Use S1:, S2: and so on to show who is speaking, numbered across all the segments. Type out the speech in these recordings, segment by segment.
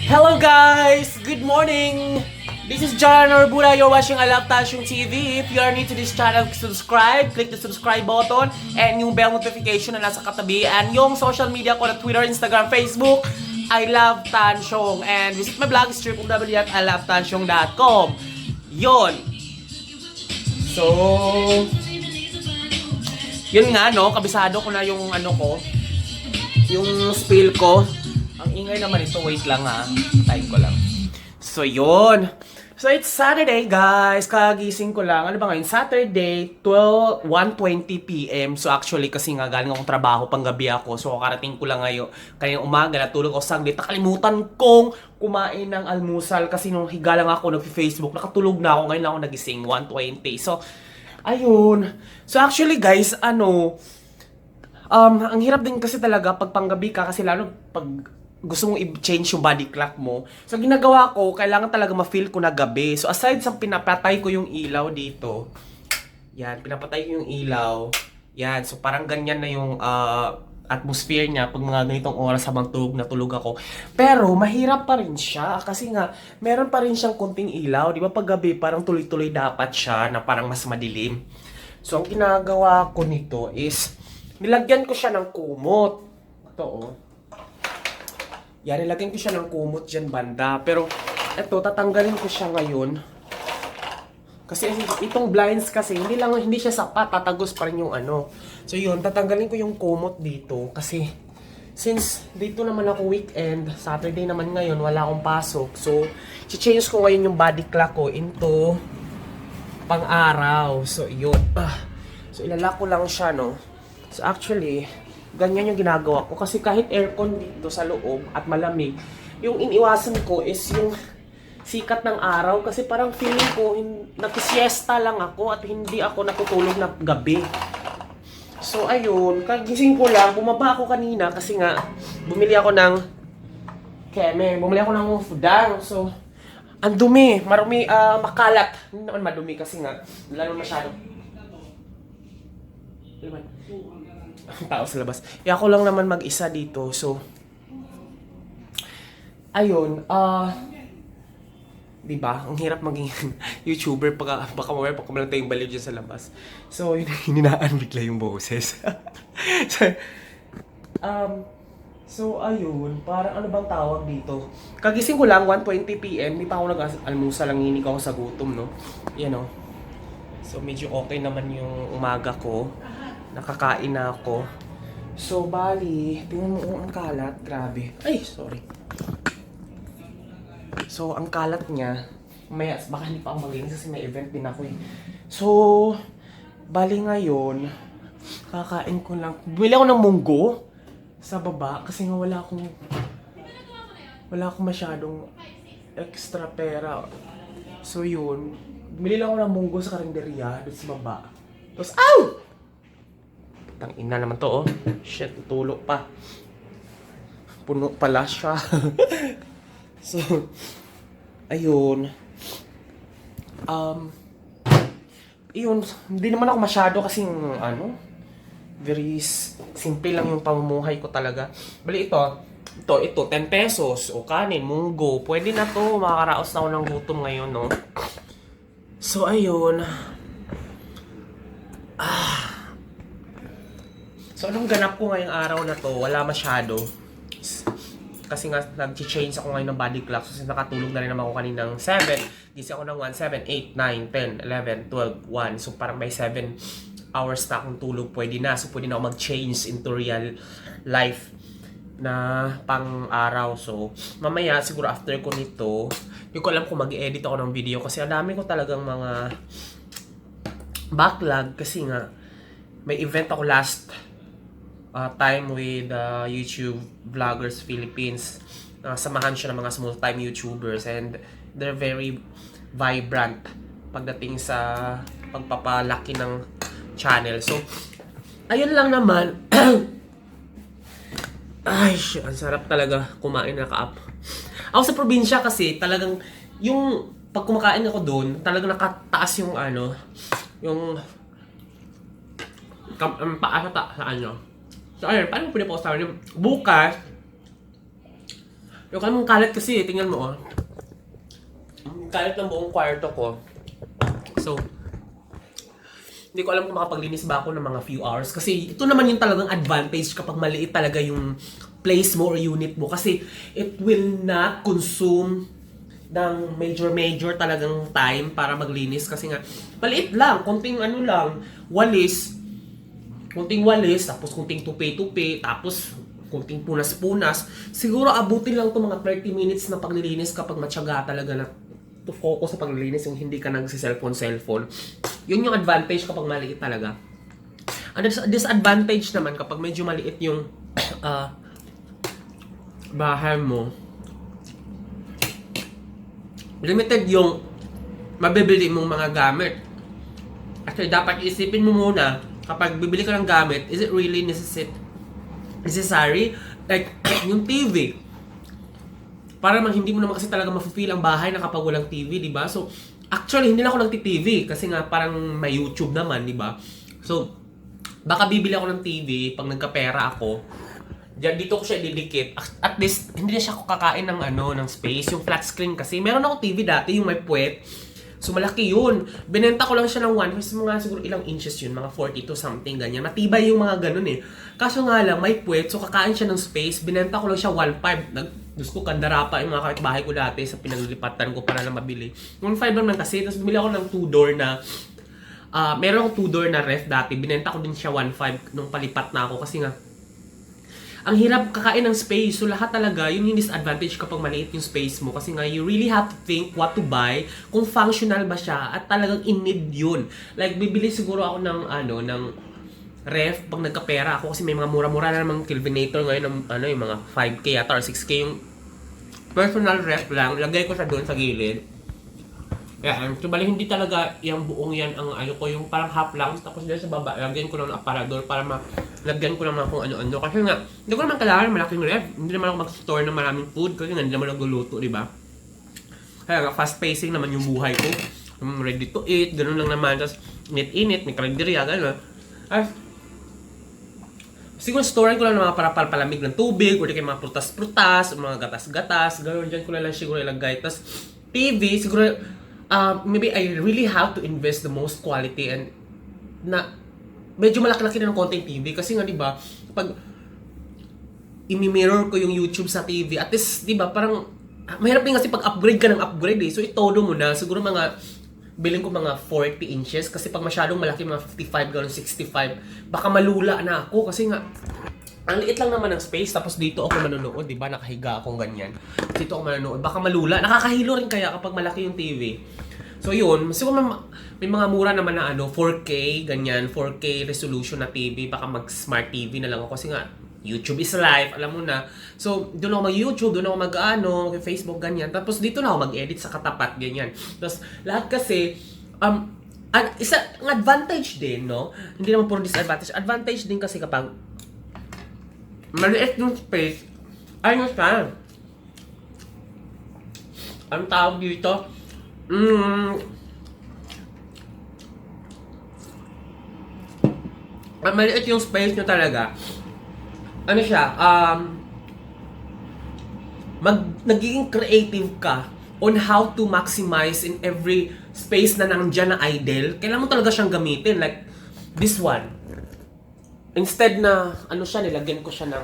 S1: Hello guys! Good morning! This is John Orbura. You're watching I Love Tashung TV. If you are new to this channel, subscribe. Click the subscribe button and yung bell notification na nasa katabi. And yung social media ko na Twitter, Instagram, Facebook, I Love Tashung. And visit my blog, www.ilovetansyong.com. Yun! So, yun nga no, kabisado ko na yung ano ko, yung spill ko. Ang ingay naman ito, wait lang ha. Time ko lang. So yun. So it's Saturday guys. Kagising ko lang. Ano ba ngayon? Saturday, 1:20 PM. So actually kasi nga galing akong trabaho, panggabi ako. So karating ko lang ngayon. Kanyang umaga, natulog ako saglit. Nakalimutan kong kumain ng almusal kasi nung higa lang ako nag-Facebook, nakatulog na ako. Ngayon lang ako nagising, 1:20. So ayun. So actually guys, ang hirap din kasi talaga pag panggabi ka kasi lalo pag gusto mong i-change yung body clock mo. So ginagawa ko, kailangan talaga ma-feel ko na gabi. So aside sa pinapatay ko yung ilaw dito, yan, pinapatay ko yung ilaw. Yan, so parang ganyan na yung atmosphere niya pag mga ganitong oras habang natulog ako. Pero mahirap pa rin siya kasi nga meron pa rin siyang konting ilaw. Di ba pag gabi parang tuloy-tuloy dapat siya na parang mas madilim. So ang ginagawa ko nito is nilagyan ko siya ng kumot. Ito oh. Yan, nilagyan ko siya ng kumot dyan banda. Pero ito, tatanggalin ko siya ngayon. Kasi itong blinds kasi, hindi siya sapat. Tatagos pa rin yung ano. So yun, tatanggalin ko yung kumot dito. Kasi since dito naman ako weekend, Saturday naman ngayon, wala akong pasok. So, change ko ngayon yung body clock ko into pang-araw. So yun. So ilalak ko lang siya, no. So actually, ganyan yung ginagawa ko kasi kahit aircon dito sa loob at malamig, yung iniwasan ko is yung sikat ng araw kasi parang feeling ko nag-siesta lang ako at hindi ako natutulog na gabi. So ayun, kagising ko lang, bumaba ako kanina kasi nga bumili ako ng udang. So ang dumi, marumi, makalat. Hindi naman madumi kasi nga lalo masyado. Ang tao sa labas. Ako lang naman mag-isa dito. So, ayun. Diba? Ang hirap maging YouTuber. Baka mamaya pa kumalang tayong baliw dyan sa labas. So, hininaan bigla yung boses. So, ayun. Parang ano bang tawag dito? Kagising ko lang, 1:20 PM. Hindi pa ako nag-almusal. Lang hinig ako sa gutom, no? Yan, no? So, medyo okay naman yung umaga ko. Nakakain na ako. So, bali, tingnan mo ang kalat. Grabe. Ay, sorry. So, ang kalat niya, baka hindi pa ako magaling kasi may event din ako eh. So, bali ngayon, kakain ko lang. Bumili ako ng munggo sa baba kasi nga wala akong masyadong extra pera. So, yun. Bumili lang ako ng munggo sa karinderya doon sa baba. Tapos, ow! Tang ina naman to, oh. Shit, tulo pa. Puno pala siya. So, ayun. Yun, hindi naman ako masyado kasing, very simple lang yung pamumuhay ko talaga. Bali ito, 10 pesos, o kanin, munggo. Pwede na to, makakaraos na ako ng gutom ngayon, no? So, ayun. So, anong ganap ko ngayong araw na to? Wala masyado. Kasi nga, nag-change ako ngayon ng body clock. So, nakatulog na rin naman ako kaninang 7. Gising ako ng 1, 7, 8, 9, 10, 11, 12, 1. So, parang may 7 hours na akong tulog. Pwede na. So, pwede na ako mag-change into real life na pang-araw. So, mamaya, siguro after ko nito, hindi ko alam kung mag-edit ako ng video. Kasi ang dami ko talagang mga backlog. Kasi nga, may event ako last time with YouTube Vloggers Philippines. Samahan siya ng mga small-time YouTubers and they're very vibrant pagdating sa pagpapalaki ng channel. So, ayun lang naman. Ay, ang sarap talaga kumain na ka-up. Ako sa probinsya kasi talagang yung pag kumakain ako doon, talagang nakataas yung yung paano sa So, ayun, paano mo pwede po usapan yung bukas? Yung kanong kalat kasi, tingnan mo, oh. Ang kalat ng buong kwarto ko. So, hindi ko alam kung makapaglinis ba ako ng mga few hours. Kasi ito naman yung talagang advantage kapag maliit talaga yung place mo or unit mo. Kasi it will not consume ng major talagang time para maglinis. Kasi nga, maliit lang. Konting ano lang, walis. Konting walis, tapos konting tupi-tupi, tapos konting punas-punas. Siguro abutin lang itong mga 30 minutes na paglilinis kapag matyaga talaga na to focus sa paglilinis, yung hindi ka nagsi-cellphone. Yun yung advantage kapag maliit talaga. Ang disadvantage naman kapag medyo maliit yung bahay mo, limited yung mabibili mong mga gamit. Kasi dapat isipin mo muna, kapag bibili ka ng gamit, is it really necessary? Like, yung TV. Para hindi mo naman kasi talaga ma-feel ang bahay na kapag walang TV, di ba? So, actually, hindi na ako nagti-TV kasi nga parang may YouTube naman, di ba? So, baka bibili ako ng TV pag nagkapera ako. Diyan, dito ko siya ididikit. At least, hindi na siya kakain ng ng space. Yung flat screen kasi. Meron ako TV dati, yung may puwet. So, malaki yun. Binenta ko lang siya ng 1. Kasi mga siguro ilang inches yun. Mga 42 something, ganyan. Matibay yung mga ganun eh. Kaso nga lang, may puwet. So, kakain siya ng space. Binenta ko lang siya 1.5. Diyos ko, kandara pa yung mga kapitbahay ko dati sa pinalilipatan ko para lang mabili. 1.5 naman kasi. Tapos, bumili ako ng 2-door na meron akong 2-door na ref dati. Binenta ko din siya 1.5 nung palipat na ako. Kasi nga, ang hirap kakain ng space. So, lahat talaga, yun yung disadvantage kapag maliit yung space mo. Kasi nga, you really have to think what to buy, kung functional ba siya, at talagang in-need yun. Like, bibili siguro ako ng, ng ref pag nagkapera ako. Kasi may mga mura-mura na namang Kelvinator ngayon, ng, yung mga 5K ata or 6K yung personal ref lang. Lagay ko siya doon sa gilid. Kaya, so, bali, hindi talaga yung buong yan ang ko, yung parang half lang, tapos dyan sa baba, lagyan ko lang ng aparador para lagyan ko naman kung ano-ano. Kasi nga, hindi ko naman kailangan ng malaking ref. Hindi naman ako mag-store ng maraming food kasi nga hindi naman nagluluto, di ba? Kaya nga, fast pacing naman yung buhay ko. Ready to eat, ganun lang naman. Tapos, init-init, may karinderya, gano'n. Siguro, storein ko lang ng mga palamig ng tubig, o di kayo mga prutas-prutas, mga gatas-gatas, gano'n dyan ko lang siguro ilagay. Tapos, TV, siguro, maybe I really have to invest the most quality and na medyo malaki-laki na ng konting TV kasi nga 'di ba pag i-mirror ko yung YouTube sa TV at least 'di ba parang mahirap din kasi pag upgrade ka ng upgrade eh. So itodo mo na siguro mga bilhin ko mga 40 inches kasi pag masyadong malaki mga 55 gano'n 65 baka malula na ako kasi nga ang liit lang naman ng space tapos dito ako manonood, 'di ba? Nakahiga akong ganyan. Dito ako manonood, baka malula. Nakakahilo rin kaya kapag malaki yung TV. So yun, siguro may mga mura naman na 4K, ganyan, 4K resolution na TV, baka mag-smart TV na lang ako kasi nga YouTube is life, alam mo na. So, doon ako mag-YouTube, doon ako mag-Facebook, ganyan. Tapos dito na ako mag-edit sa katapat, ganyan. Tapos lahat kasi ang advantage din, no? Hindi naman puro disadvantage. Advantage din kasi kapag maliit yung space, ano siya? Ang tawag dito? Maliit yung space nyo talaga. Ano siya? Nagiging creative ka on how to maximize in every space na nandiyan na idle. Kailangan mo talaga siyang gamitin. Like, this one. Instead na, nilagyan ko siya ng,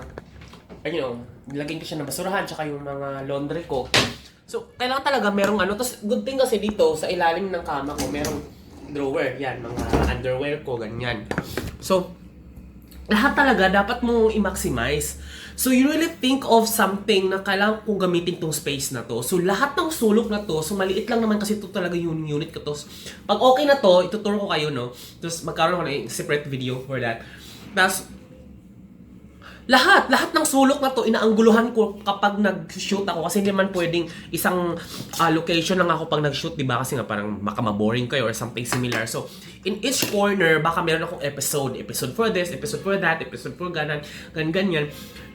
S1: nilagyan ko siya ng basurahan, tsaka yung mga laundry ko. So, kailangan talaga merong Tapos, good thing kasi dito, sa ilalim ng kama ko, merong drawer. Yan, mga underwear ko, ganyan. So, lahat talaga, dapat mong i-maximize. So, you really think of something na kailangan kong gamitin tong space na to. So, lahat ng sulok na to, so maliit lang naman kasi ito talaga yung unit ko to. Pag okay na to, ituturo ko kayo, no? Tapos, magkaroon ko na separate video for that. Tapos, lahat ng sulok na to, inaangguluhan ko kapag nag-shoot ako. Kasi hindi man pwedeng isang location lang ako pag nag-shoot, di ba? Kasi nga parang baka maboring kayo or something similar. So, in each corner, baka meron akong episode. Episode for this, episode for that, episode for ganyan.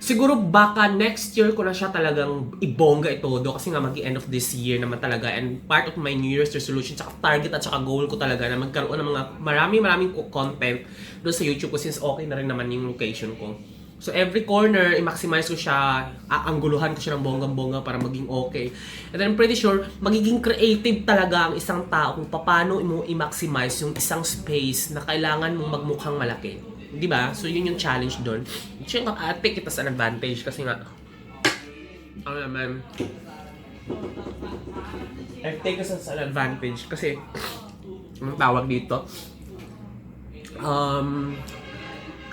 S1: Siguro baka next year ko na siya talagang ibongga itodo. Kasi nga mag-end of this year naman talaga. And part of my New Year's resolution, tsaka target at tsaka goal ko talaga na magkaroon ng mga maraming content doon sa YouTube ko since okay na rin naman yung location ko. So every corner, i-maximize ko siya, aangguluhan ko siya ng bonggang-bongga para maging okay. And then I'm pretty sure, magiging creative talaga ang isang tao kung paano mo i-maximize yung isang space na kailangan mong magmukhang malaki. Di ba? So yun yung challenge doon. Siyempre, I take it as an advantage kasi nga, ano naman, I take it as an advantage kasi, anong tawag dito?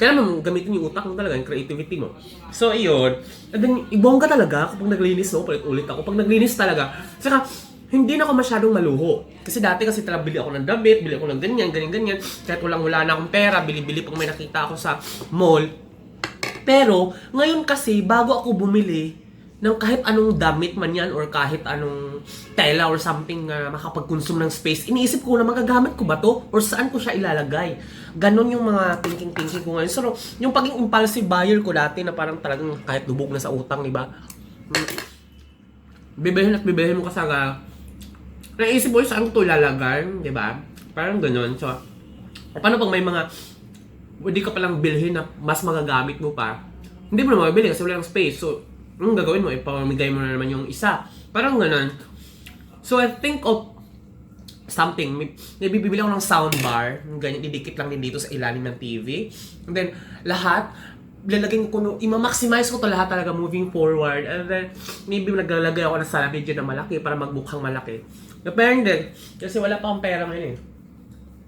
S1: Kaya naman gamitin yung utak mo talaga, yung creativity mo. So, ayun. And then, ibongga talaga kapag naglinis, no? Ulit ako. Pag naglinis talaga, saka, hindi na ako masyadong maluho. Kasi dati kasi talaga bili ako ng damit, bili ako ng ganyan, ganyan. Kahit wala na akong pera, bili-bili pag may nakita ako sa mall. Pero, ngayon kasi, bago ako bumili ng kahit anong damit man yan or kahit anong tela or something na makapag-consume ng space, iniisip ko na magagamit ko ba to or saan ko siya ilalagay. Ganon yung mga thinking ko ngayon. So, yung paging impulsive buyer ko dati na parang talagang kahit lubog na sa utang, di ba? Bibilhin at bibilhin mo kasi naisip mo saan ko to ilalagay, di ba? Parang ganon. So, paano pag may mga hindi ka palang bilhin na mas magagamit mo pa? Hindi mo na mabili kasi wala ng space. So, anong gagawin mo? Ipamigay mo na naman yung isa. Parang ganun. So, I think of something. May bibili ako ng soundbar. Ganyan, didikit lang din dito sa ilalim ng TV. And then, lahat, lalagyan ko, i-maximize ko to lahat talaga moving forward. And then, maybe naglalagay ako ng sala video na malaki para magbukhang malaki. Pero hindi. Kasi wala pa akong pera ngayon eh.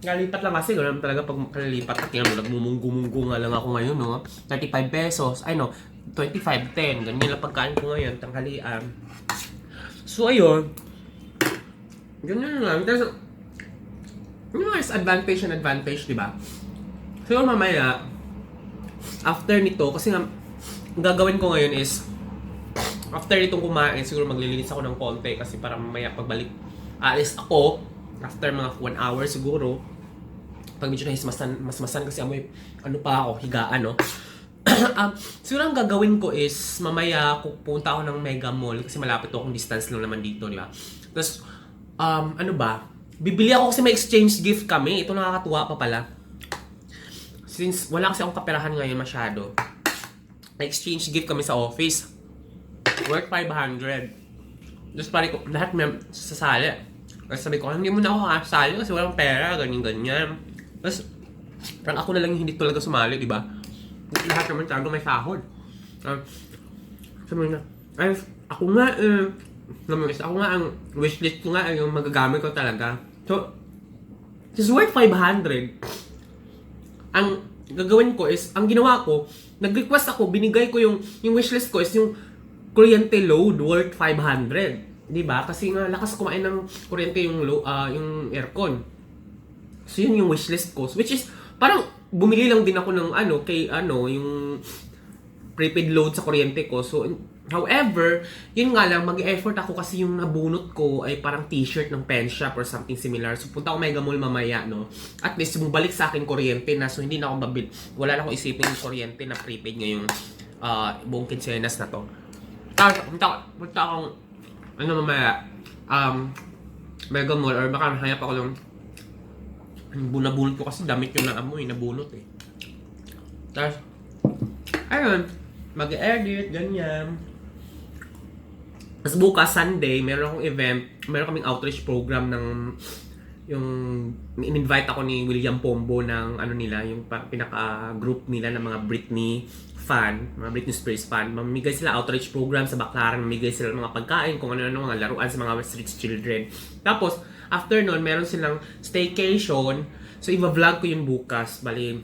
S1: Nalipat lang kasi, gano'n talaga pag kalilipat at tingnan mo, nagmumunggo-munggo nga lang ako ngayon, no? 35 pesos, ay no, 25, 10, ganyan lang pagkain ko ngayon, tanghalian. So, ayun. Ganyan lang. Tapos, yun is advantage and advantage, di ba? So, yun mamaya, after nito, kasi nga, ang gagawin ko ngayon is, after nitong kumain, siguro maglilinis ako ng konti kasi para mamaya pagbalik, alis ako, after mga 1 hour siguro, pag medyo nahismasan kasi amoy, ano pa ako, higaan, no? Siguro ang gagawin ko is, mamaya pupunta ako ng Mega Mall kasi malapit akong distance lang naman dito, di ba? Tapos, ano ba? Bibili ako kasi may exchange gift kami. Ito nakakatuwa pa pala. Since wala kasi akong kaperahan ngayon masyado, may exchange gift kami sa office. Worth 500. Tapos pare ko, lahat may sasali. Kasi sabi ko, hindi mo na ako kasali kasi walang pera, ganyan-ganyan. Tapos, parang ako na lang yung hindi talaga sumali, di ba? Lahat naman talaga may sahod. Sabi na, ay, ako nga, ako nga ang wishlist ko nga, yung magagamit ko talaga. So, it's worth 500. Ang gagawin ko is, ang ginawa ko, nag-request ako, binigay ko yung wishlist ko is yung kuryente load worth 500. Diba? Kasi nga lakas kumain ng kuryente yung aircon. So yun yung wishlist ko, which is parang bumili lang din ako ng yung prepaid load sa kuryente ko. So however, yun nga lang, mag-effort ako kasi yung nabunot ko ay parang t-shirt ng pen shop or something similar. So punta ako Mega Mall mamaya, no? At least bumalik sa akin kuryente na, so hindi na ako wala na akong isipin yung kuryente na prepaid ngayong buong kinsenas na to. Tapos punta akong mamaya, Mega Mall or baka hanap ako ng nabunot ko kasi damit yung naamoy, nabunot eh. Tapos, ayun, mag-edit, ganyan. Tapos bukas, Sunday, meron akong event, meron kaming outreach program ng in-invite ako ni William Pombo ng nila, yung pinaka-group nila ng mga Britney fan, mga Britney Spears fan. Mamigay sila outreach program sa Baclaran, mamigay sila mga pagkain, kung ano-ano, mga laruan sa mga street children. Tapos, after nun, meron silang staycation. So, i-vlog ko yun bukas. Bali,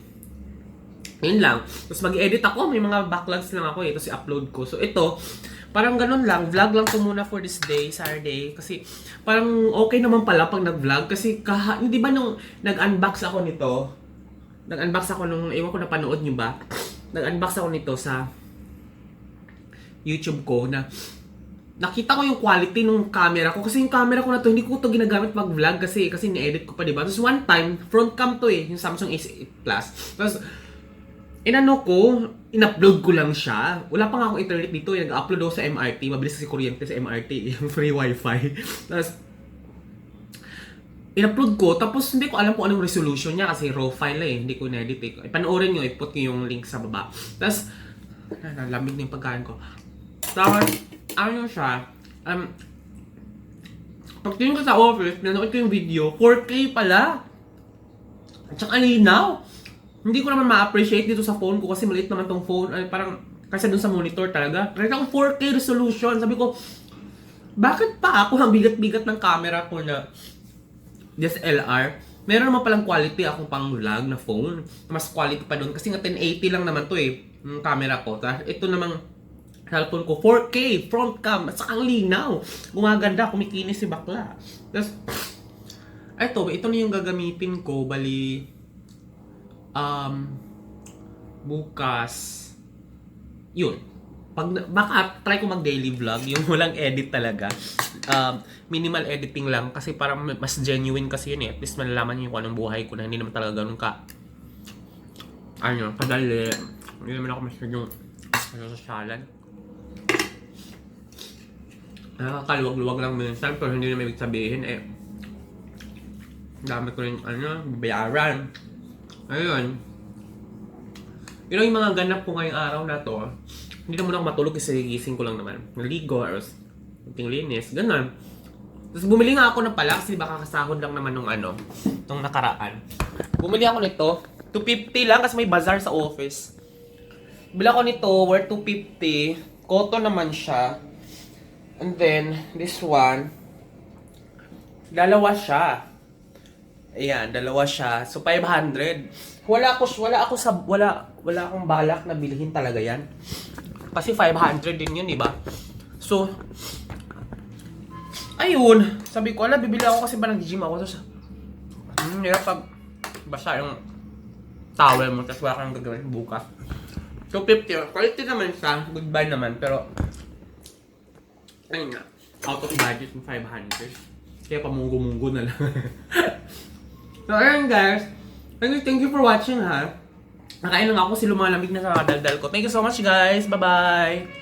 S1: yun lang. Tapos mag-edit ako, may mga backlogs lang ako eh. Tapos i-upload ko. So, ito, parang ganun lang. Vlog lang ko muna for this day, Saturday. Kasi, parang okay naman pala pag nag-vlog. Kasi, di ba nung nag-unbox ako nito, nag-unbox ako nung, ewan ko napanood nyo ba? Nag-unbox ako nito sa YouTube ko na nakita ko yung quality ng camera ko. Kasi yung camera ko na to, hindi ko to ginagamit pag-vlog kasi ni-edit ko pa, diba? Tapos one time, front cam to eh, yung Samsung A8 Plus. Tapos, in-upload ko lang siya. Wala pa nga akong internet dito. Nag-upload ako sa MRT. Mabilis kasi kuryente sa MRT. Yung free wifi. Tapos, in-upload ko. Tapos, hindi ko alam kung anong resolution niya kasi raw file eh. Hindi ko na-edit eh. Panoorin nyo, i-put ko yung link sa baba. Tapos, Nalamig na yung pagkain ko. Tapos, ano siya, pagtingin ko sa office, nanood ko yung video, 4K pala. At saka linaw. Hindi ko naman ma-appreciate dito sa phone ko kasi maliit naman tong phone. Ay, parang, kasi dun sa monitor talaga. Kahit akong 4K resolution. Sabi ko, bakit pa ako ang bigat-bigat ng camera ko na DSLR? Meron naman palang quality akong pang vlog na phone. Mas quality pa dun kasi nga 1080 lang naman to eh. Yung camera ko. Tapos ito namang cellphone ko, 4K, front cam, at saka ang linaw. Gumaganda, kumikinis si bakla. Tapos, ito na yung gagamitin ko, bali, bukas, yun. Baka try ko mag daily vlog, yung walang edit talaga. Minimal editing lang, kasi parang mas genuine kasi yun eh. At least malalaman niyo kung anong buhay ko na hindi naman talaga ganun ka, kadali. Hindi naman ako masyadong masasyalan. Nakakaluwag-luwag lang minsan, pero hindi naman ibig sabihin dami ko rin bayaran. Ayun. Yun yung mga ganap ko ngayong araw na to. Hindi naman ako matulog kasi gising ko lang naman. Naligo, or kunting linis, ganun. Tapos bumili nga ako ng pala kasi baka kasahod lang naman nung nakaraan. Bumili ako nito, 250 lang kasi may bazaar sa office. Bili ako nito, worth 250. Cotton naman siya. And then, this one, dalawa siya. Ayan, dalawa siya. So, 500. Wala akong balak na bilhin talaga yan. Kasi 500 din yun, diba? So, ayun. Sabi ko, bibili ako kasi ba nag-gym ako. Tapos, hirap pag basa yung towel mo, tapos wala kang gagawin bukas. So, 50. Quality naman siya. Goodbye naman. Pero, ayun nga. Out of budget ng 500. Kaya pamunggo-munggo na lang. So, ayun guys. Thank you for watching ha. Nakain lang ako kasi lumalamig na sa daldal ko. Thank you so much guys. Bye-bye!